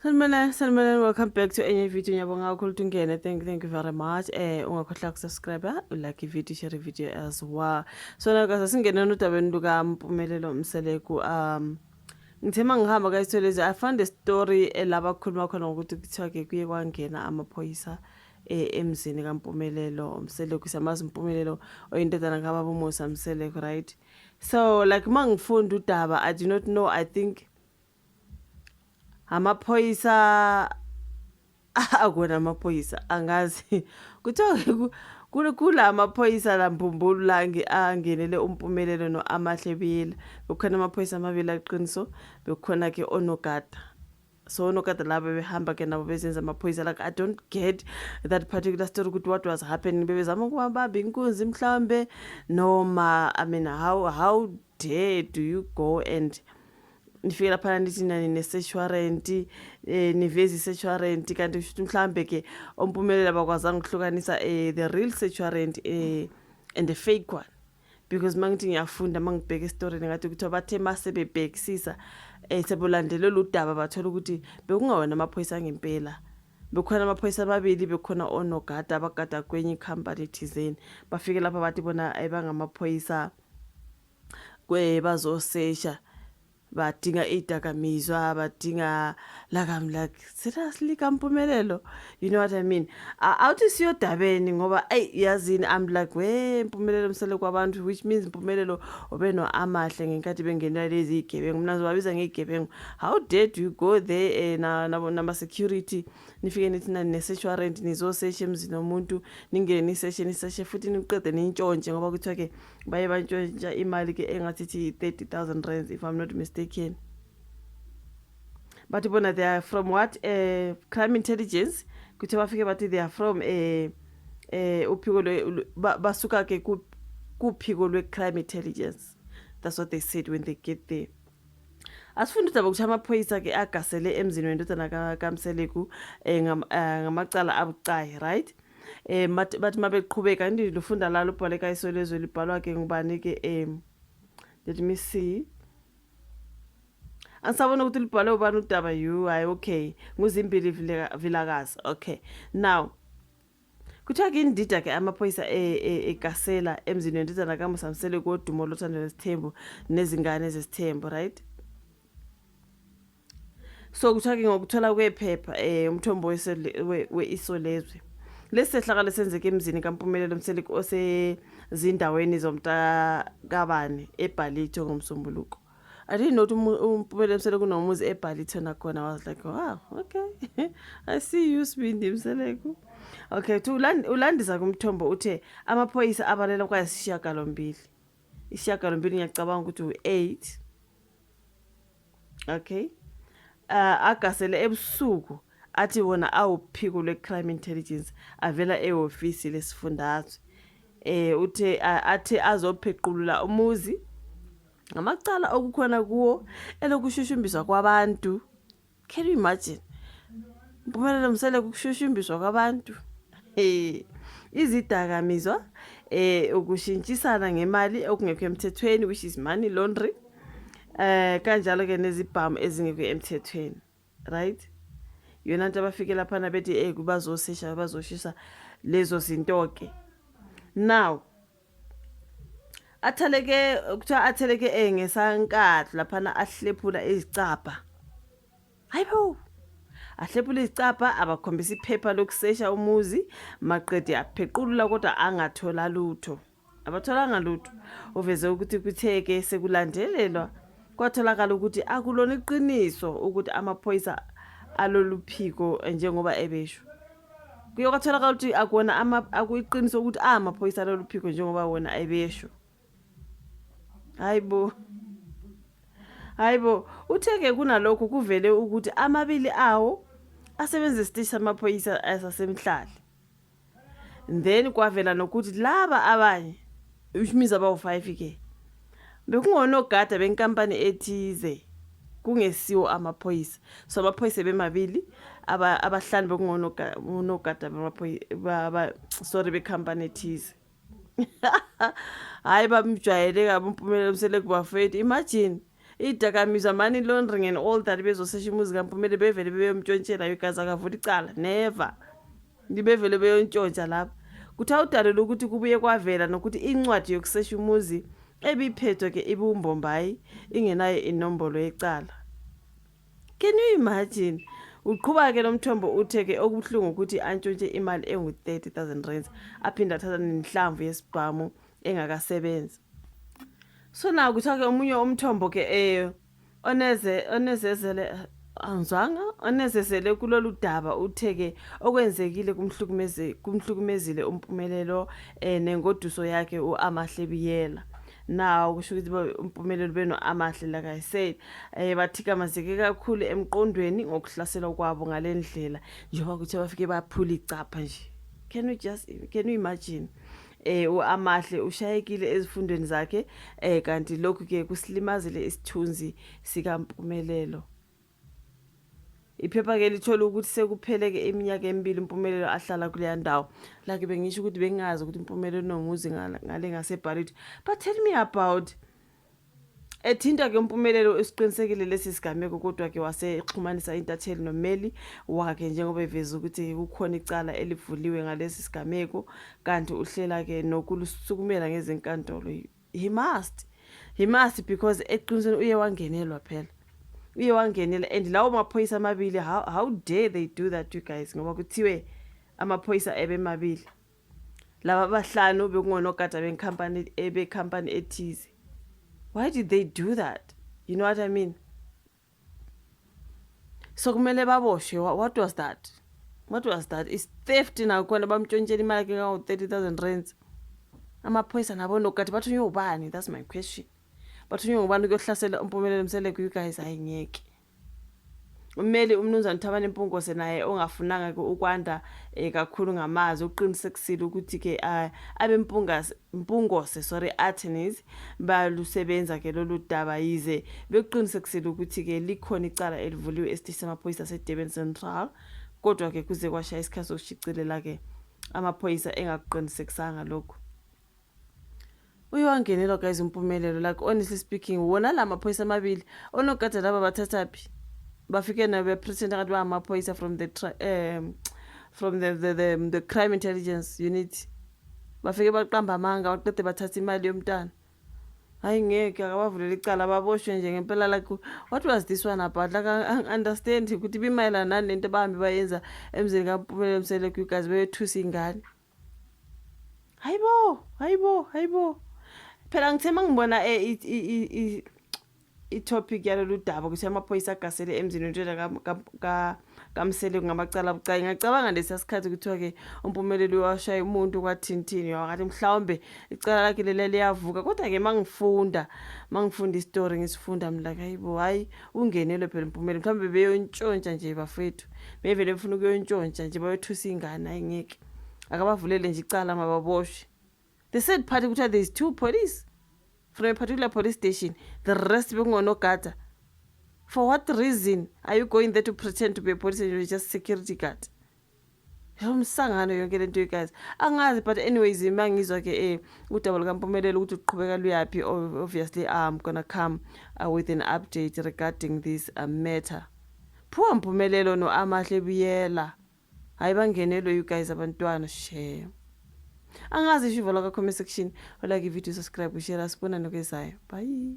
Sanibonani, welcome back to enye video. Ngiyabonga kakhulu ukuthi ungene. Thank you very much. Ungakhohlwa ukusubscribe, ulike video, share video as well. So na guys, singene nodabeni luka Mpumelelo Mseleku. Ngithema ngihamba kayitholezi, I found a story elaba khuluma khona ukuthi kuthiwa ke kuye kwangena amaphoyisa emzini kaMpumelelo Mseleku. Samazi Mpumelelo oyindodana kaBaba uMusa Mseleku, right? So like mangifunda udaba, I do not know, I think amaphoyisa akona amaphoyisa angazi kuthiwa kula amaphoyisa la Mbumbulu la angenele uMpumelelo noAmahlebile. Bekhona amaphoyisa amabili aqiniso, bekhona ke onogada. So onogada laba behamba ke nabo bezenza amaphoyisa. Like I don't get that particular story ukuthi what was happening. Bebezama ukubamba inkunzi mhlambe noma, I mean, how dare do you go and nifike lapha nithi nani ne-search warrant, nivezi i-search warrant, kanti kushuthi mhlambe ke oMpumelelo abakwazanga ukuhlukanisa the real search warrant and the fake one. Because mangithi ngiyafunda mangibheka isitory ngathi kuthiwa bathe masebebhekisisa sebulandelela udaba bathola ukuthi bekungawona amaphoyisa ngempela. Bekhona amaphoyisa amabili, bekhona onogada abagada kwenye company thizeni. Bafike lapha bathi bona ayibangamaphoyisa bazosesha, badinga idakamizwa, badinga like I'm like seriously kaMpumelelo, you know what I mean? Awuthi siyodabeni ngoba yazini, I'm like Mpumelelo Mseleku kwabantu, which means Mpumelelo obeno amahle ngenkathi bengenela lezi igebengu. Mina ngizobabiza ngegebengu. How dare do you go there nama security nifike nithi nani ne-search warrant nizosesha emzini nomuntu, ningene niseshe futhi niqede nintshontshe ngoba kuthiwa ke baye bantshontsha imali ke engathi 30,000 rands if I'm not mistaken. But bona they are from what crime intelligence, kuthiwa bafike bathi they are from uphiko basuka ke kuphiko lwe-crime intelligence. That's what they said when they get there. Asifunda udaba ukuthi amaphoyisa ke agasele emzini wendodana kaMseleku ngamacala abucayi, right? Bathi mabeqhubeka ndi lufunda la lubhaleka isolezwe libhalwa ke ngubani ke let me see. Angisabona ukuthi libhalwe ubani udaba hayi okay. Nguzimbili Vilakazi. Okay. Now kuthiwa ke indida ke amaphoyisa egasela emzini wendodana kaMusa Mseleku odumo lothando lesithembu nezingane ezesithembu, right? So kuthiwa ke ngokuthola kwephepha umthombo weisolezwe. Lesehlakalo lesenzeke emzini kaMpumelelo Mseleku osezindaweni zomntakabane eBhalito ngomsombuluko. I didn't know uMpumelelo Mseleku unomuzi eBhalito nakhona. I was like, wow, okay. I see you, Sibindi Mseleku. Okay, ulandisa kumthombo uthe amaphoyisa abalela kwayisishiyagalombili. Isishiyagalombili ngiyacabanga ukuthi u8. Okay. Agasele ebusuku athi wona awuphiko lwe-crime intelligence avela ehofisi lesifundazwe. Uthe athi azophequlula umuzi ngamacala okukhona kuwo elokushushumbiswa kwabantu. Can you imagine? Mpumelelo Mseleku ukushushumbiswa kwabantu. Izidakamizwa, ukushintshisana ngemali okungekho emthethweni, which is money laundering. Kanjalo ke nezibhamu ezingekho emthethweni, right? Yona nto abafike lapha na bethi kubazosesha bazoshisa lezo zinto ke. Now atheleke ngesankatho lapha na ahlephula izicapha. Hayibo. Ahlephula izicapha abakhombisa iphepha lokusesha umuzi, maqede aphequlula kodwa angathola lutho. Abatholanga lutho. Uveze ukuthi kutheke sekulandelelwa kwatholakala ukuthi akulona iqiniso ukuthi amaphoyisa aloluphiko njengoba ebesho. Kuye kwatholakala ukuthi akona akuyiqiniso ukuthi amaphoyisa aloluphiko njengoba wona ebesho. Hayibo, utheke kunalokho kuvele ukuthi amabili awo asebenza isiteshi samaphoyisa asasemhlali. Then kwavela nokuthi laba abanye ushimiza abawu5 ke bekungonogada benkampani ethize kungesiwo amaphoyisa. So amaphoyisa bemabili abahlanu bekungonogada becompany ethize. Hayi bamjwayele kabi uMpumelelo Mseleku bafethu. Imagine idakamizwa money laundering and all that bezosesha umuzi kaMpumela bevele beyomtshontshela you guys akavula icala never libevele beyontshontsha lapha kuthi awudalela ukuthi kubuye kwavela nokuthi incwadi yokusesha umuzi ebiphethwe ke ibumbombayi ingenayo inombolo yecala. Can you imagine? Uqhuba ke lo mthombo utheke okubuhlungu ukuthi antshontshe imali engu-30,000 aphinda athatha nenhlamvu yesibhamu engakasebenzi. So na kuthiwa ke omunye umthombo ke onezezele kulolu daba utheke okwenzekile kumhlukumezile uMpumelelo nengoduso yakhe uAmahlebiyela. Now kusho ukuthi uMpumelelo beno Amahle like I said bathikamezeke kakhulu emqondweni ngokuhlaselwa kwabo ngalendlela njengoba kuthi bafike baphula icapha nje. Can you imagine? uAmahle ushayekile ezifundweni zakhe kanti lokhu ke kusilimazile isithunzi sikaMpumelelo. Iphepha ke lithola ukuthi sekupheleke iminyaka emibili uMpumelelo ahlala kuleya ndawo. Like bengisho ukuthi bengazi ukuthi uMpumelelo nomuzi ngale ngaseBarito. But tell me about ethinta ke uMpumelelo esiqinisekile lesi sigameko kodwa ke wasexhumanisa intatheli nommeli wakhe njengoba eveza ukuthi kukhona icala elivuliwe ngalesi sigameko kanti uhlela ke nokulusukumela ngezinkantolo. He must because eqinisweni uye wangenelwa phela. Uye wangenela and lawo maphoyisa amabili how dare they do that you guys ngoba kuthiwe amaphoyisa ebemabili. Laba abahlanu bekungonogada becompany ethize. Why did they do that? You know what I mean? So kumele baboshwe. What was that? What was that? Is theft na khona bamtshontshela imali ke ngawu-30,000 amaphoyisa nabo nogada bathunywe ubani? That's my question. Bathunywe ngubani ukuyohlasela uMpumelelo Mseleko you guys ayingeke. Ummeli umnumzane Thabani Mpungose naye ongafunanga ke ukwanda kakhulu ngamazi uqinisekisile ukuthi ke Mpungose attorneys balusebenza ke lolu daba yize beqinisekisile ukuthi ke likhona icala elivuliwe esiteshi samaphoyisa seDurban Central kodwa ke kuze kwashaya isikhathi sokushicilela ke amaphoyisa engakuqinisekisanga lokho. Uyiwangenelo guys uMpumelelo like honestly speaking wona la maphoyisa amabili onogada laba bathathaphi bafike nabe pretend ngathi ba amaphoyisa from the crime intelligence unit bafike baqamba amanga baqede bathatha imali yomntana. Hayi ngeke akabavulela icala baboshwe nje ngempela like what was this one about like I understand ukuthi bimayela nani lento bahambe bayenza emzini kaMpumelelo Mseleko you guys beyethusa ingane. Hayibo phela ngithema ngibona i-topic yalolu daba ukuthi amaphoyisa agasele emzini wentwana kaMseleko ngamacala abucayi. Ngicabanga lesisikhathi kuthiwa ke uMpumelelo washaya umuntu kwathintini ngathi mhlawumbe icala lakhe liyavuka kodwa ke mangifunda istory ngisifunda mina like hayi ungenelwe phela uMpumelelo mhlawumbe beyontshontsha nje bafethu bevele befuna ukuyontshontsha nje bayothusa ingane ayingeke akabavulele nje icala mababoshwe. The said party kuthiwa there is 2 police from a particular police station, the rest bekungonogada. For what reason are you going there to pretend to be a police and you're just security guard? Umsangano yonke lento you guys angazi but anyways mangizwa ke udaba lukaMpumelelo ukuthi uqhubeka luyapi. Obviously I'm gonna come with an update regarding this matter. Phuwa Mpumelelo no Amahlebiyela hayi bangenelo you guys abantwana share. Angazi ishivo la comment section like video subscribe share asibona nokezayo bye.